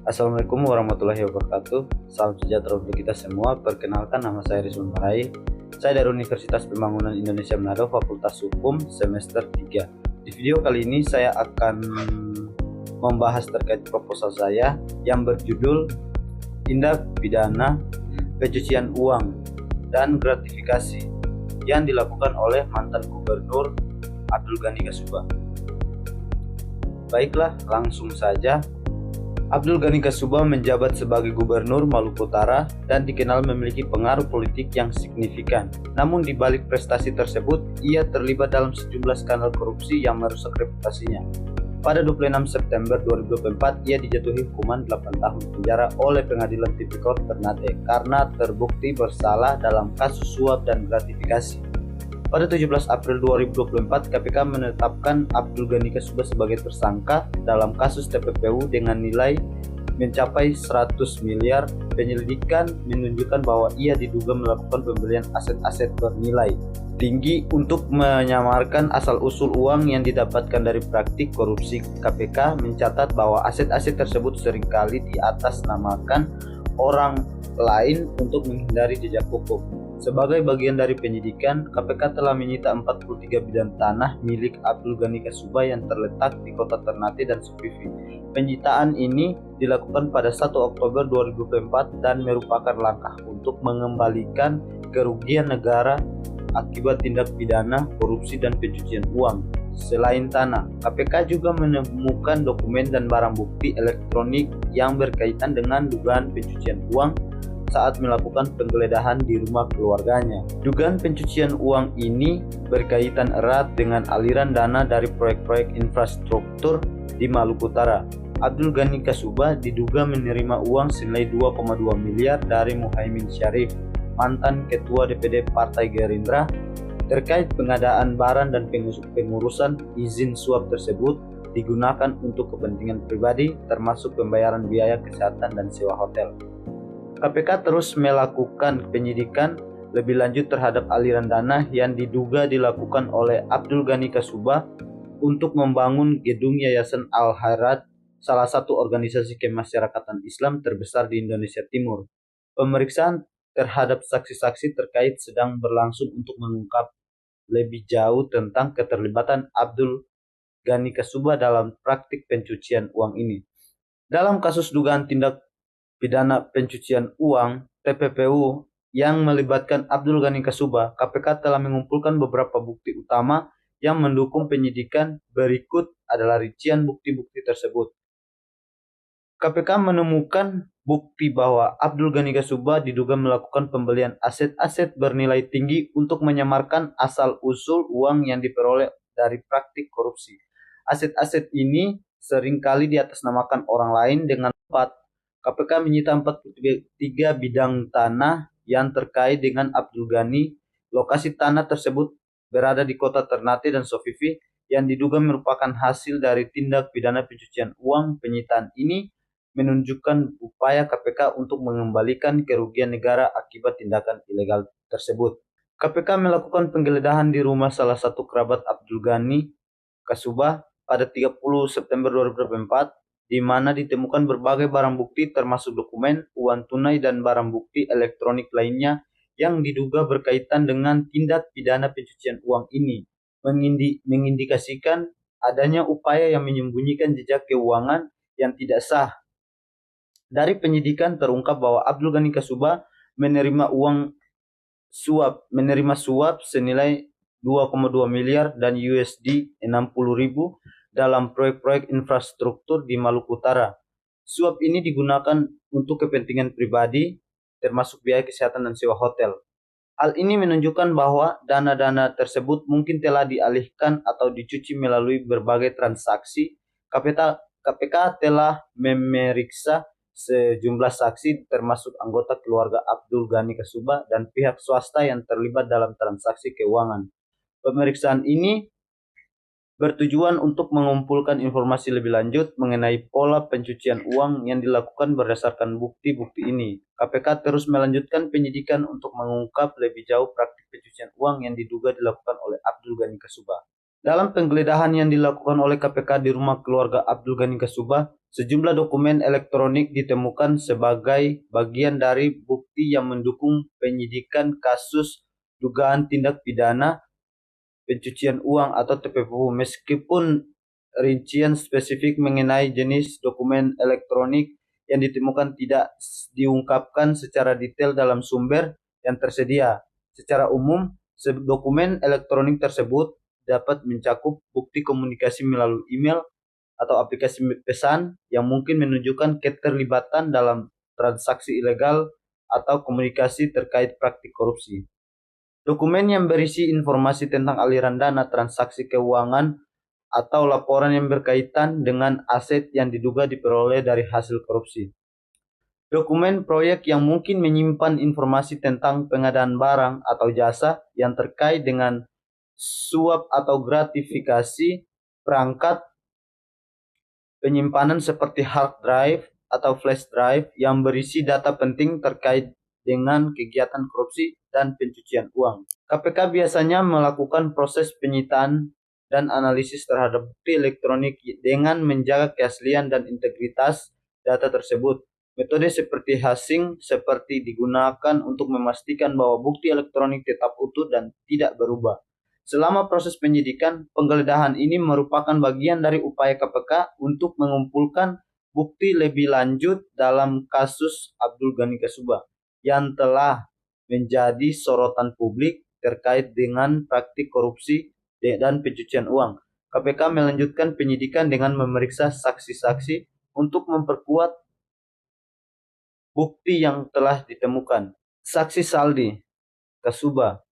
Assalamualaikum warahmatullahi wabarakatuh. Salam sejahtera untuk kita semua. Perkenalkan, nama saya Rizwan Marai. Saya dari Universitas Pembangunan Indonesia Manado, Fakultas Hukum, semester 3. Di video kali ini saya akan membahas terkait proposal saya yang berjudul Tindak Pidana Pencucian Uang dan Gratifikasi yang dilakukan oleh mantan Gubernur Abdul Ghani Kasubah. Baiklah, langsung saja. Abdul Ghani Kasubah menjabat sebagai Gubernur Maluku Utara dan dikenal memiliki pengaruh politik yang signifikan. Namun di balik prestasi tersebut, ia terlibat dalam sejumlah skandal korupsi yang merusak reputasinya. Pada 26 September 2024, ia dijatuhi hukuman 8 tahun penjara oleh Pengadilan Tipikor Ternate karena terbukti bersalah dalam kasus suap dan gratifikasi. Pada 17 April 2024, KPK menetapkan Abdul Ghani Kasubah sebagai tersangka dalam kasus TPPU dengan nilai mencapai 100 miliar. Penyelidikan menunjukkan bahwa ia diduga melakukan pembelian aset-aset bernilai tinggi untuk menyamarkan asal-usul uang yang didapatkan dari praktik korupsi. KPK mencatat bahwa aset-aset tersebut seringkali diatasnamakan orang lain untuk menghindari jejak hukum. Sebagai bagian dari penyidikan, KPK telah menyita 43 bidang tanah milik Abdul Ghani Kasubah yang terletak di Kota Ternate dan Supivi. Penyitaan ini dilakukan pada 1 Oktober 2024 dan merupakan langkah untuk mengembalikan kerugian negara akibat tindak pidana korupsi dan pencucian uang. Selain tanah, KPK juga menemukan dokumen dan barang bukti elektronik yang berkaitan dengan dugaan pencucian uang saat melakukan penggeledahan di rumah keluarganya. Dugaan pencucian uang ini berkaitan erat dengan aliran dana dari proyek-proyek infrastruktur di Maluku Utara. Abdul Ghani Kasubah diduga menerima uang senilai 2,2 miliar dari Muhaimin Syarif, mantan Ketua DPD Partai Gerindra, terkait pengadaan barang dan pengurusan izin suap tersebut digunakan untuk kepentingan pribadi, termasuk pembayaran biaya kesehatan dan sewa hotel. KPK terus melakukan penyidikan lebih lanjut terhadap aliran dana yang diduga dilakukan oleh Abdul Ghani Kasubah untuk membangun gedung Yayasan Al-Khairat, salah satu organisasi kemasyarakatan Islam terbesar di Indonesia Timur. Pemeriksaan terhadap saksi-saksi terkait sedang berlangsung untuk mengungkap lebih jauh tentang keterlibatan Abdul Ghani Kasubah dalam praktik pencucian uang ini. Dalam kasus dugaan tindak pidana pencucian uang TPPU yang melibatkan Abdul Ghani Kasubah, KPK telah mengumpulkan beberapa bukti utama yang mendukung penyidikan. Berikut adalah rincian bukti-bukti tersebut. KPK menemukan bukti bahwa Abdul Ghani Kasubah diduga melakukan pembelian aset-aset bernilai tinggi untuk menyamarkan asal-usul uang yang diperoleh dari praktik korupsi. Aset-aset ini seringkali diatasnamakan orang lain dengan tepat. KPK menyita 43 bidang tanah yang terkait dengan Abdul Ghani. Lokasi tanah tersebut berada di Kota Ternate dan Supivi yang diduga merupakan hasil dari tindak pidana pencucian uang. Penyitaan ini menunjukkan upaya KPK untuk mengembalikan kerugian negara akibat tindakan ilegal tersebut. KPK melakukan penggeledahan di rumah salah satu kerabat Abdul Ghani Kasubah pada 30 September 2024, di mana ditemukan berbagai barang bukti termasuk dokumen, uang tunai, dan barang bukti elektronik lainnya yang diduga berkaitan dengan tindak pidana pencucian uang ini, mengindikasikan adanya upaya yang menyembunyikan jejak keuangan yang tidak sah. Dari penyidikan terungkap bahwa Abdul Ghani Kasubah menerima suap senilai 2,2 miliar dan USD 60.000 dalam proyek-proyek infrastruktur di Maluku Utara. Suap ini digunakan untuk kepentingan pribadi, termasuk biaya kesehatan dan sewa hotel. Hal ini menunjukkan bahwa dana-dana tersebut mungkin telah dialihkan atau dicuci melalui berbagai transaksi. KPK telah memeriksa sejumlah saksi termasuk anggota keluarga Abdul Ghani Kasubah dan pihak swasta yang terlibat dalam transaksi keuangan. Pemeriksaan ini bertujuan untuk mengumpulkan informasi lebih lanjut mengenai pola pencucian uang yang dilakukan berdasarkan bukti-bukti ini. KPK terus melanjutkan penyidikan untuk mengungkap lebih jauh praktik pencucian uang yang diduga dilakukan oleh Abdul Ghani Kasubah. Dalam penggeledahan yang dilakukan oleh KPK di rumah keluarga Abdul Ghani Kasubah, sejumlah dokumen elektronik ditemukan sebagai bagian dari bukti yang mendukung penyidikan kasus dugaan tindak pidana pencucian uang atau TPPU. Meskipun rincian spesifik mengenai jenis dokumen elektronik yang ditemukan tidak diungkapkan secara detail dalam sumber yang tersedia. Secara umum, dokumen elektronik tersebut dapat mencakup bukti komunikasi melalui email atau aplikasi pesan yang mungkin menunjukkan keterlibatan dalam transaksi ilegal atau komunikasi terkait praktik korupsi. Dokumen yang berisi informasi tentang aliran dana, transaksi keuangan, atau laporan yang berkaitan dengan aset yang diduga diperoleh dari hasil korupsi. Dokumen proyek yang mungkin menyimpan informasi tentang pengadaan barang atau jasa yang terkait dengan suap atau gratifikasi, perangkat penyimpanan seperti hard drive atau flash drive yang berisi data penting terkait dengan kegiatan korupsi dan pencucian uang. KPK biasanya melakukan proses penyitaan dan analisis terhadap bukti elektronik dengan menjaga keaslian dan integritas data tersebut. Metode seperti hashing seperti digunakan untuk memastikan bahwa bukti elektronik tetap utuh dan tidak berubah. Selama proses penyidikan, penggeledahan ini merupakan bagian dari upaya KPK untuk mengumpulkan bukti lebih lanjut dalam kasus Abdul Ghani Kasubah yang telah menjadi sorotan publik terkait dengan praktik korupsi dan pencucian uang. KPK melanjutkan penyidikan dengan memeriksa saksi-saksi untuk memperkuat bukti yang telah ditemukan. Saksi Saldi Kasubah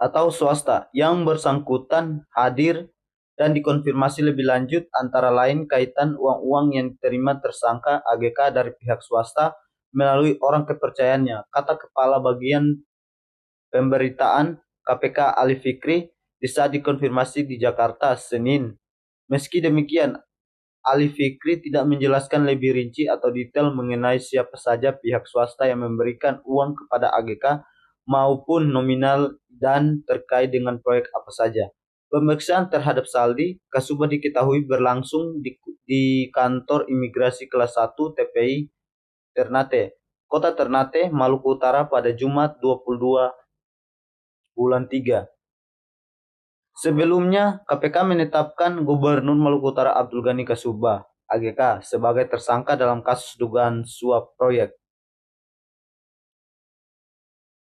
atau swasta yang bersangkutan hadir dan dikonfirmasi lebih lanjut antara lain kaitan uang-uang yang diterima tersangka AGK dari pihak swasta melalui orang kepercayaannya, kata Kepala Bagian Pemberitaan KPK Ali Fikri di saat dikonfirmasi di Jakarta Senin. Meski demikian, Ali Fikri tidak menjelaskan lebih rinci atau detail mengenai siapa saja pihak swasta yang memberikan uang kepada AGK maupun nominal dan terkait dengan proyek apa saja. Pemeriksaan terhadap Saldi Kasubah diketahui berlangsung di kantor imigrasi kelas 1 TPI Ternate, Kota Ternate, Maluku Utara pada Jumat 22 bulan 3. Sebelumnya, KPK menetapkan Gubernur Maluku Utara Abdul Ghani Kasubah (AGK) sebagai tersangka dalam kasus dugaan suap proyek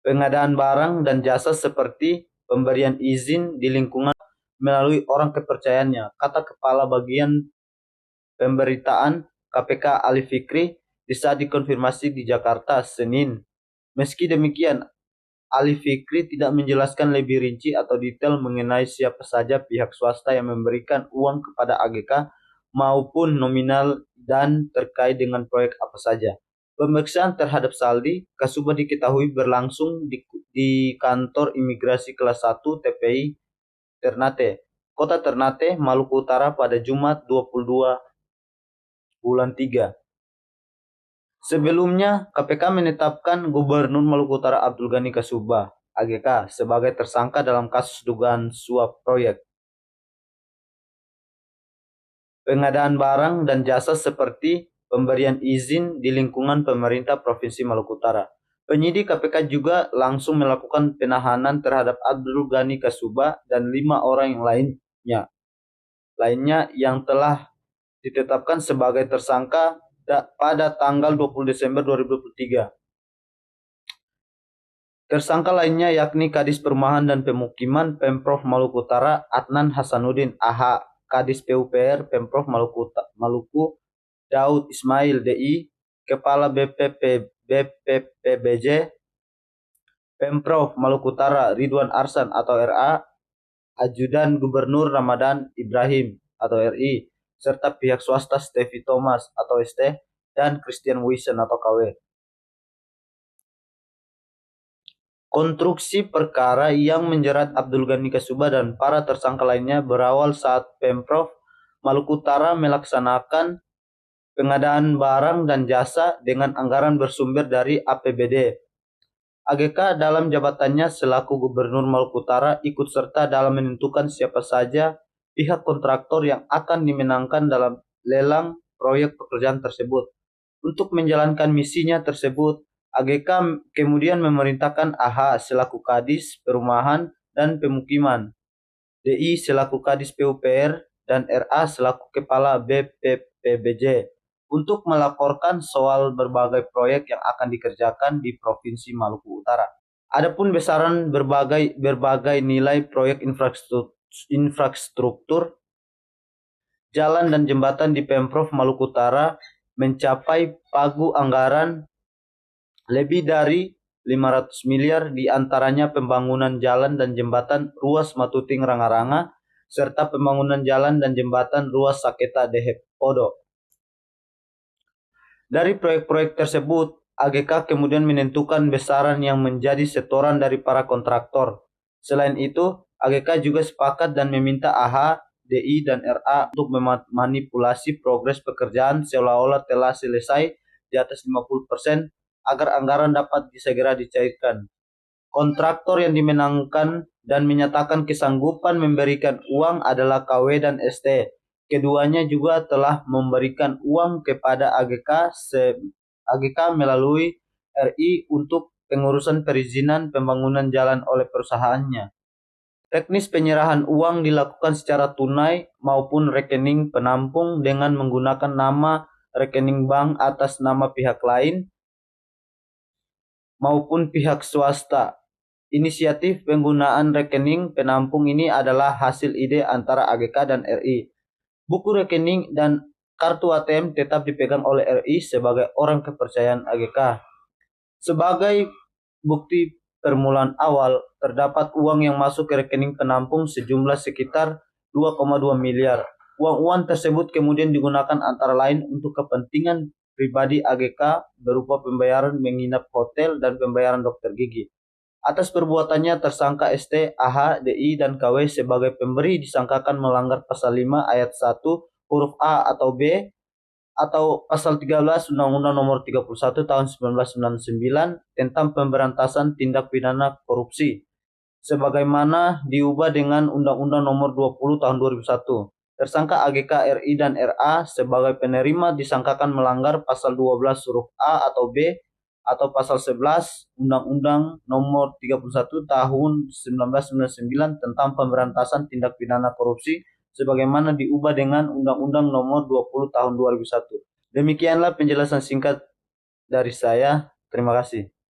pengadaan barang dan jasa seperti pemberian izin di lingkungan melalui orang kepercayaannya, kata Kepala Bagian Pemberitaan KPK Ali Fikri di saat dikonfirmasi di Jakarta Senin. Meski demikian, Ali Fikri tidak menjelaskan lebih rinci atau detail mengenai siapa saja pihak swasta yang memberikan uang kepada AGK maupun nominal dan terkait dengan proyek apa saja. Pemeriksaan terhadap Saldi Kasubah diketahui berlangsung di kantor imigrasi kelas 1 TPI Ternate, Kota Ternate, Maluku Utara pada Jumat 22 bulan 3. Sebelumnya, KPK menetapkan Gubernur Maluku Utara Abdul Ghani Kasubah (AGK) sebagai tersangka dalam kasus dugaan suap proyek pengadaan barang dan jasa seperti pemberian izin di lingkungan pemerintah Provinsi Maluku Utara. Penyidik KPK juga langsung melakukan penahanan terhadap Abdul Ghani Kasubah dan 5 orang yang lainnya yang telah ditetapkan sebagai tersangka pada tanggal 20 Desember 2023. Tersangka lainnya yakni Kadis Perumahan dan Pemukiman Pemprov Maluku Utara Adnan Hasanuddin AH, Kadis PUPR Pemprov Maluku Daud Ismail DI, Kepala BPPBJ Pemprov Maluku Utara Ridwan Arsan atau RA, Ajudan Gubernur Ramadan Ibrahim atau RI, serta pihak swasta Stevi Thomas atau ST dan Christian Wisen atau KW. Konstruksi perkara yang menjerat Abdul Ghani Kasubah dan para tersangka lainnya berawal saat Pemprov Maluku Utara melaksanakan pengadaan barang dan jasa dengan anggaran bersumber dari APBD AGK dalam jabatannya selaku Gubernur Maluku Utara ikut serta dalam menentukan siapa saja pihak kontraktor yang akan dimenangkan dalam lelang proyek pekerjaan tersebut. Untuk menjalankan misinya tersebut, AGK kemudian memerintahkan AH selaku Kadis Perumahan dan Pemukiman, DI selaku Kadis PUPR, dan RA selaku Kepala BPPBJ untuk melaporkan soal berbagai proyek yang akan dikerjakan di Provinsi Maluku Utara. Adapun besaran berbagai nilai proyek infrastruktur jalan dan jembatan di Pemprov Maluku Utara mencapai pagu anggaran lebih dari 500 miliar, diantaranya pembangunan jalan dan jembatan ruas Matuting Rangaranga serta pembangunan jalan dan jembatan ruas Saketa Dehep Podo. Dari proyek-proyek tersebut, AGK kemudian menentukan besaran yang menjadi setoran dari para kontraktor. Selain itu, AGK juga sepakat dan meminta AH, DI, dan RA untuk memanipulasi progres pekerjaan seolah-olah telah selesai di atas 50% agar anggaran dapat segera dicairkan. Kontraktor yang dimenangkan dan menyatakan kesanggupan memberikan uang adalah KW dan ST. Keduanya juga telah memberikan uang kepada AGK melalui RI untuk pengurusan perizinan pembangunan jalan oleh perusahaannya. Teknis penyerahan uang dilakukan secara tunai maupun rekening penampung dengan menggunakan nama rekening bank atas nama pihak lain maupun pihak swasta. Inisiatif penggunaan rekening penampung ini adalah hasil ide antara AGK dan RI. Buku rekening dan kartu ATM tetap dipegang oleh RI sebagai orang kepercayaan AGK. Sebagai bukti permulaan awal, terdapat uang yang masuk ke rekening penampung sejumlah sekitar 2,2 miliar. Uang-uang tersebut kemudian digunakan antara lain untuk kepentingan pribadi AGK berupa pembayaran menginap hotel dan pembayaran dokter gigi. Atas perbuatannya tersangka ST, AH, DI, dan KW sebagai pemberi disangkakan melanggar pasal 5 ayat 1 huruf A atau B atau pasal 13 Undang-Undang Nomor 31 Tahun 1999 tentang pemberantasan tindak pidana korupsi sebagaimana diubah dengan Undang-Undang Nomor 20 Tahun 2001. Tersangka AGK, RI, dan RA sebagai penerima disangkakan melanggar pasal 12 huruf A atau B atau pasal 11 Undang-Undang Nomor 31 Tahun 1999 tentang pemberantasan tindak pidana korupsi sebagaimana diubah dengan Undang-Undang Nomor 20 Tahun 2001. Demikianlah penjelasan singkat dari saya. Terima kasih.